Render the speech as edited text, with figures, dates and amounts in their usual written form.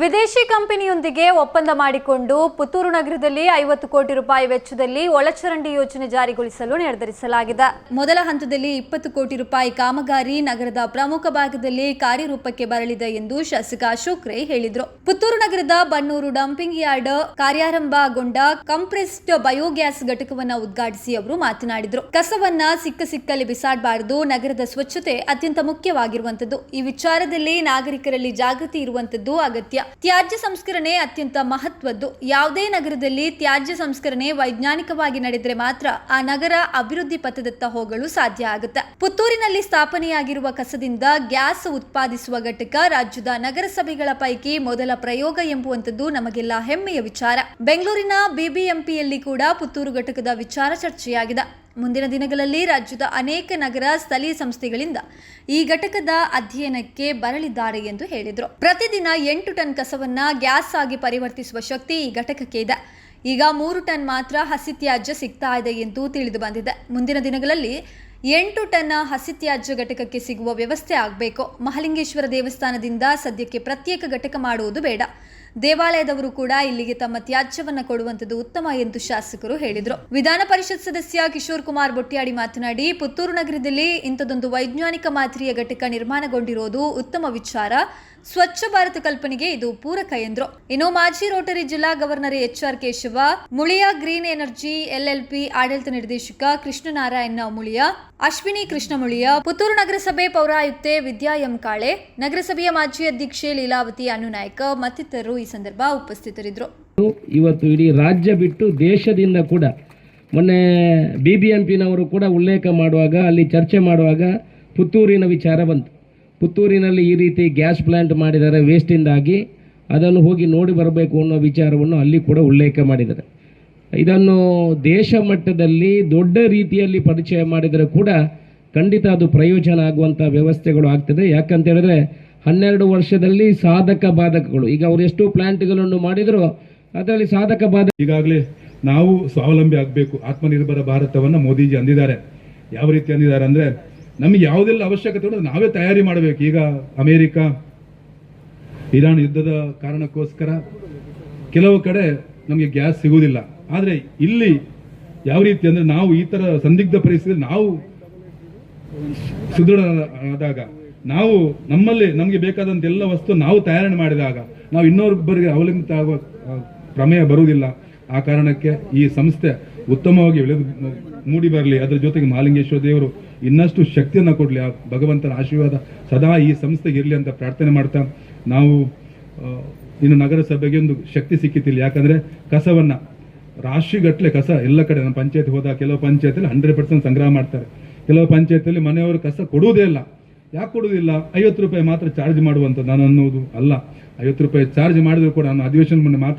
ವಿದೇಶಿ ಕಂಪನಿಯೊಂದಿಗೆ ಒಪ್ಪಂದ ಮಾಡಿಕೊಂಡು ಪುತ್ತೂರು ನಗರದಲ್ಲಿ 50 ಕೋಟಿ ರೂಪಾಯಿ ವೆಚ್ಚದಲ್ಲಿ ಒಳಚರಂಡಿ ಯೋಜನೆ ಜಾರಿಗೊಳಿಸಲು ನಿರ್ಧರಿಸಲಾಗಿದೆ. ಮೊದಲ ಹಂತದಲ್ಲಿ 20 ಕೋಟಿ ರೂಪಾಯಿ ಕಾಮಗಾರಿ ನಗರದ ಪ್ರಮುಖ ಭಾಗದಲ್ಲಿ ಕಾರ್ಯರೂಪಕ್ಕೆ ಬರಲಿದೆ ಎಂದು ಶಾಸಕ ಅಶೋಕ್ ರೈ ಹೇಳಿದರು. ಪುತ್ತೂರು ನಗರದ ಬನ್ನೂರು ಡಂಪಿಂಗ್ ಯಾರ್ಡ್ ಕಾರ್ಯಾರಂಭಗೊಂಡ ಕಂಪ್ರೆಸ್ಡ್ ಬಯೋಗ್ಯಾಸ್ ಘಟಕವನ್ನು ಉದ್ಘಾಟಿಸಿ ಅವರು ಮಾತನಾಡಿದರು. ಕಸವನ್ನ ಸಿಕ್ಕಲ್ಲಿ ಬಿಸಾಡಬಾರದು, ನಗರದ ಸ್ವಚ್ಛತೆ ಅತ್ಯಂತ ಮುಖ್ಯವಾಗಿರುವಂತದ್ದು. ಈ ವಿಚಾರದಲ್ಲಿ ನಾಗರಿಕರಲ್ಲಿ ಜಾಗೃತಿ ಇರುವಂತದ್ದು ಅಗತ್ಯ. ತ್ಯಾಜ್ಯ ಸಂಸ್ಕರಣೆ ಅತ್ಯಂತ ಮಹತ್ವದ್ದು. ಯಾವುದೇ ನಗರದಲ್ಲಿ ತ್ಯಾಜ್ಯ ಸಂಸ್ಕರಣೆ ವೈಜ್ಞಾನಿಕವಾಗಿ ನಡೆದರೆ ಮಾತ್ರ ಆ ನಗರ ಅಭಿವೃದ್ಧಿ ಪಥದತ್ತ ಹೋಗಲು ಸಾಧ್ಯ ಆಗುತ್ತೆ. ಪುತ್ತೂರಿನಲ್ಲಿ ಸ್ಥಾಪನೆಯಾಗಿರುವ ಕಸದಿಂದ ಗ್ಯಾಸ್ ಉತ್ಪಾದಿಸುವ ಘಟಕ ರಾಜ್ಯದ ನಗರಸಭೆಗಳ ಪೈಕಿ ಮೊದಲ ಪ್ರಯೋಗ ಎಂಬುವಂತದ್ದು ನಮಗೆಲ್ಲ ಹೆಮ್ಮೆಯ ವಿಚಾರ. ಬೆಂಗಳೂರಿನ ಬಿಬಿಎಂಪಿಯಲ್ಲಿ ಕೂಡ ಪುತ್ತೂರು ಘಟಕದ ವಿಚಾರ ಚರ್ಚೆಯಾಗಿದೆ. ಮುಂದಿನ ದಿನಗಳಲ್ಲಿ ರಾಜ್ಯದ ಅನೇಕ ನಗರ ಸ್ಥಳೀಯ ಸಂಸ್ಥೆಗಳಿಂದ ಈ ಘಟಕದ ಅಧ್ಯಯನಕ್ಕೆ ಬರಲಿದ್ದಾರೆ ಎಂದು ಹೇಳಿದರು. ಪ್ರತಿದಿನ 8 ಟನ್ ಕಸವನ್ನ ಗ್ಯಾಸ್ ಆಗಿ ಪರಿವರ್ತಿಸುವ ಶಕ್ತಿ ಈ ಘಟಕಕ್ಕೆ ಇದೆ. ಈಗ 3 ಟನ್ ಮಾತ್ರ ಹಸಿ ತ್ಯಾಜ್ಯ ಸಿಗ್ತಾ ಇದೆ ಎಂದು ತಿಳಿದು ಬಂದಿದೆ. ಮುಂದಿನ ದಿನಗಳಲ್ಲಿ 8 ಟನ್ ಹಸಿ ತ್ಯಾಜ್ಯ ಘಟಕಕ್ಕೆ ಸಿಗುವ ವ್ಯವಸ್ಥೆ ಆಗಬೇಕು. ಮಹಾಲಿಂಗೇಶ್ವರ ದೇವಸ್ಥಾನದಿಂದ ಸದ್ಯಕ್ಕೆ ಪ್ರತ್ಯೇಕ ಘಟಕ ಮಾಡುವುದು ಬೇಡ. ದೇವಾಲಯದವರು ಕೂಡ ಇಲ್ಲಿಗೆ ತಮ್ಮ ತ್ಯಾಜ್ಯವನ್ನು ಕೊಡುವಂಥದ್ದು ಉತ್ತಮ ಎಂದು ಶಾಸಕರು ಹೇಳಿದರು. ವಿಧಾನ ಪರಿಷತ್ ಸದಸ್ಯ ಕಿಶೋರ್ ಕುಮಾರ್ ಬೊಟ್ಯಾಡಿ ಮಾತನಾಡಿ, ಪುತ್ತೂರು ನಗರದಲ್ಲಿ ಇಂಥದೊಂದು ವೈಜ್ಞಾನಿಕ ಮಾದರಿಯ ಘಟಕ ನಿರ್ಮಾಣಗೊಂಡಿರೋದು ಉತ್ತಮ ವಿಚಾರ. ಸ್ವಚ್ಛ ಭಾರತ ಕಲ್ಪನೆಗೆ ಇದು ಪೂರಕ ಎಂದರು. ಇನ್ನು ಮಾಜಿ ರೋಟರಿ ಜಿಲ್ಲಾ governor HR Keshava, Muliya green energy LLP ಆಡಳಿತ ನಿರ್ದೇಶಕ ಕೃಷ್ಣನಾರಾಯಣ ಮುಳಿಯ, ಅಶ್ವಿನಿ ಕೃಷ್ಣ ಮುಳಿಯ, ಪುತ್ತೂರು ನಗರಸಭೆ ಪೌರಾಯುಕ್ತೆ ವಿದ್ಯಾ ಎಂ ಕಾಳೆ, ನಗರಸಭೆಯ ಮಾಜಿ ಅಧ್ಯಕ್ಷೆ ಲೀಲಾವತಿ ಅನುನಾಯಕ ಮತ್ತಿತರರು ಈ ಸಂದರ್ಭ ಉಪಸ್ಥಿತರಿದ್ದರು. ಇವತ್ತು ಇಡೀ ರಾಜ್ಯ ಬಿಟ್ಟು ದೇಶದಿಂದ ಕೂಡ ಮೊನ್ನೆ BBMPನವರು ಕೂಡ ಉಲ್ಲೇಖ ಮಾಡುವಾಗ, ಅಲ್ಲಿ ಚರ್ಚೆ ಮಾಡುವಾಗ ಪುತ್ತೂರಿನ ವಿಚಾರ ಬಂತು. ಪುತ್ತೂರಿನಲ್ಲಿ ಈ ರೀತಿ ಗ್ಯಾಸ್ ಪ್ಲಾಂಟ್ ಮಾಡಿದ್ದಾರೆ, ವೇಸ್ಟಿಂದಾಗಿ ಅದನ್ನು ಹೋಗಿ ನೋಡಿ ಬರಬೇಕು ಅನ್ನೋ ವಿಚಾರವನ್ನು ಅಲ್ಲಿ ಕೂಡ ಉಲ್ಲೇಖ ಮಾಡಿದ್ದಾರೆ. ಇದನ್ನು ದೇಶ ಮಟ್ಟದಲ್ಲಿ ದೊಡ್ಡ ರೀತಿಯಲ್ಲಿ ಪರಿಚಯ ಮಾಡಿದರೆ ಕೂಡ ಖಂಡಿತ ಅದು ಪ್ರಯೋಜನ ಆಗುವಂಥ ವ್ಯವಸ್ಥೆಗಳು ಆಗ್ತದೆ. ಯಾಕಂತ ಹೇಳಿದ್ರೆ 12 ವರ್ಷದಲ್ಲಿ ಸಾಧಕ ಬಾಧಕಗಳು, ಈಗ ಅವರು ಎಷ್ಟು ಪ್ಲಾಂಟ್ಗಳನ್ನು ಮಾಡಿದ್ರು ಅದರಲ್ಲಿ ಸಾಧಕ ಬಾಧಕ. ಈಗಾಗಲೇ ನಾವು ಸ್ವಾವಲಂಬಿ ಆಗಬೇಕು, ಆತ್ಮನಿರ್ಭರ ಭಾರತವನ್ನು ಮೋದಿಜಿ ಅಂದಿದ್ದಾರೆ. ಯಾವ ರೀತಿ ಅಂದಿದ್ದಾರೆ ಅಂದರೆ, ನಮಗೆ ಯಾವುದೆಲ್ಲ ಅವಶ್ಯಕತೆ ಉಂಟು ನಾವೇ ತಯಾರಿ ಮಾಡಬೇಕು. ಈಗ ಅಮೇರಿಕ ಇರಾನ್ ಯುದ್ಧದ ಕಾರಣಕ್ಕೋಸ್ಕರ ಕೆಲವು ಕಡೆ ನಮಗೆ ಗ್ಯಾಸ್ ಸಿಗುವುದಿಲ್ಲ. ಆದರೆ ಇಲ್ಲಿ ಯಾವ ರೀತಿ ಅಂದರೆ, ನಾವು ಈ ಥರ ಸಂದಿಗ್ಧ ಪರಿಸ್ಥಿತಿ ನಾವು ಸುದೃಢರಾದಾಗ, ನಾವು ನಮ್ಮಲ್ಲಿ ನಮಗೆ ಬೇಕಾದಂಥ ಎಲ್ಲ ವಸ್ತು ನಾವು ತಯಾರಣೆ ಮಾಡಿದಾಗ ನಾವು ಇನ್ನೊಬ್ಬರಿಗೆ ಅವಲಂಬಿತ ಆಗುವ ಪ್ರಮೇಯ ಬರುವುದಿಲ್ಲ. ಆ ಕಾರಣಕ್ಕೆ ಈ ಸಂಸ್ಥೆ ಉತ್ತಮವಾಗಿ ಮೂಡಿ ಬರಲಿ. ಅದರ ಜೊತೆಗೆ ಮಹಾಲಿಂಗೇಶ್ವರ ದೇವರು ಇನ್ನಷ್ಟು ಶಕ್ತಿಯನ್ನು ಕೊಡಲಿ. ಆ ಭಗವಂತನ ಆಶೀರ್ವಾದ ಸದಾ ಈ ಸಂಸ್ಥೆಗೆ ಇರಲಿ ಅಂತ ಪ್ರಾರ್ಥನೆ ಮಾಡ್ತಾ, ನಾವು ಇನ್ನು ನಗರಸಭೆಗೆ ಒಂದು ಶಕ್ತಿ ಸಿಕ್ಕಿತಿಲ್ಲ. ಯಾಕಂದರೆ ಕಸವನ್ನು ರಾಶಿಗಟ್ಟಲೆ ಕಸ ಎಲ್ಲ ಕಡೆ, ನಮ್ಮ ಪಂಚಾಯತ್ ಹೋದಾಗ ಕೆಲವು ಪಂಚಾಯತಲ್ಲಿ 100% ಸಂಗ್ರಹ ಮಾಡ್ತಾರೆ. ಕೆಲವು ಪಂಚಾಯತಲ್ಲಿ ಮನೆಯವರು ಕಸ ಕೊಡುವುದೇ ಇಲ್ಲ. ಯಾಕೆ ಕೊಡುವುದಿಲ್ಲ? 50 ರೂಪಾಯಿ ಮಾತ್ರ ಚಾರ್ಜ್ ಮಾಡುವಂಥದ್ದು. ನಾನು ಅನ್ನೋದು ಅಲ್ಲ, 50 ರೂಪಾಯಿ ಚಾರ್ಜ್ ಮಾಡಿದ್ರು ಕೂಡ ನಾನು ಅಧಿವೇಶನ ಮೊನ್ನೆ ಮಾತಾಡಿ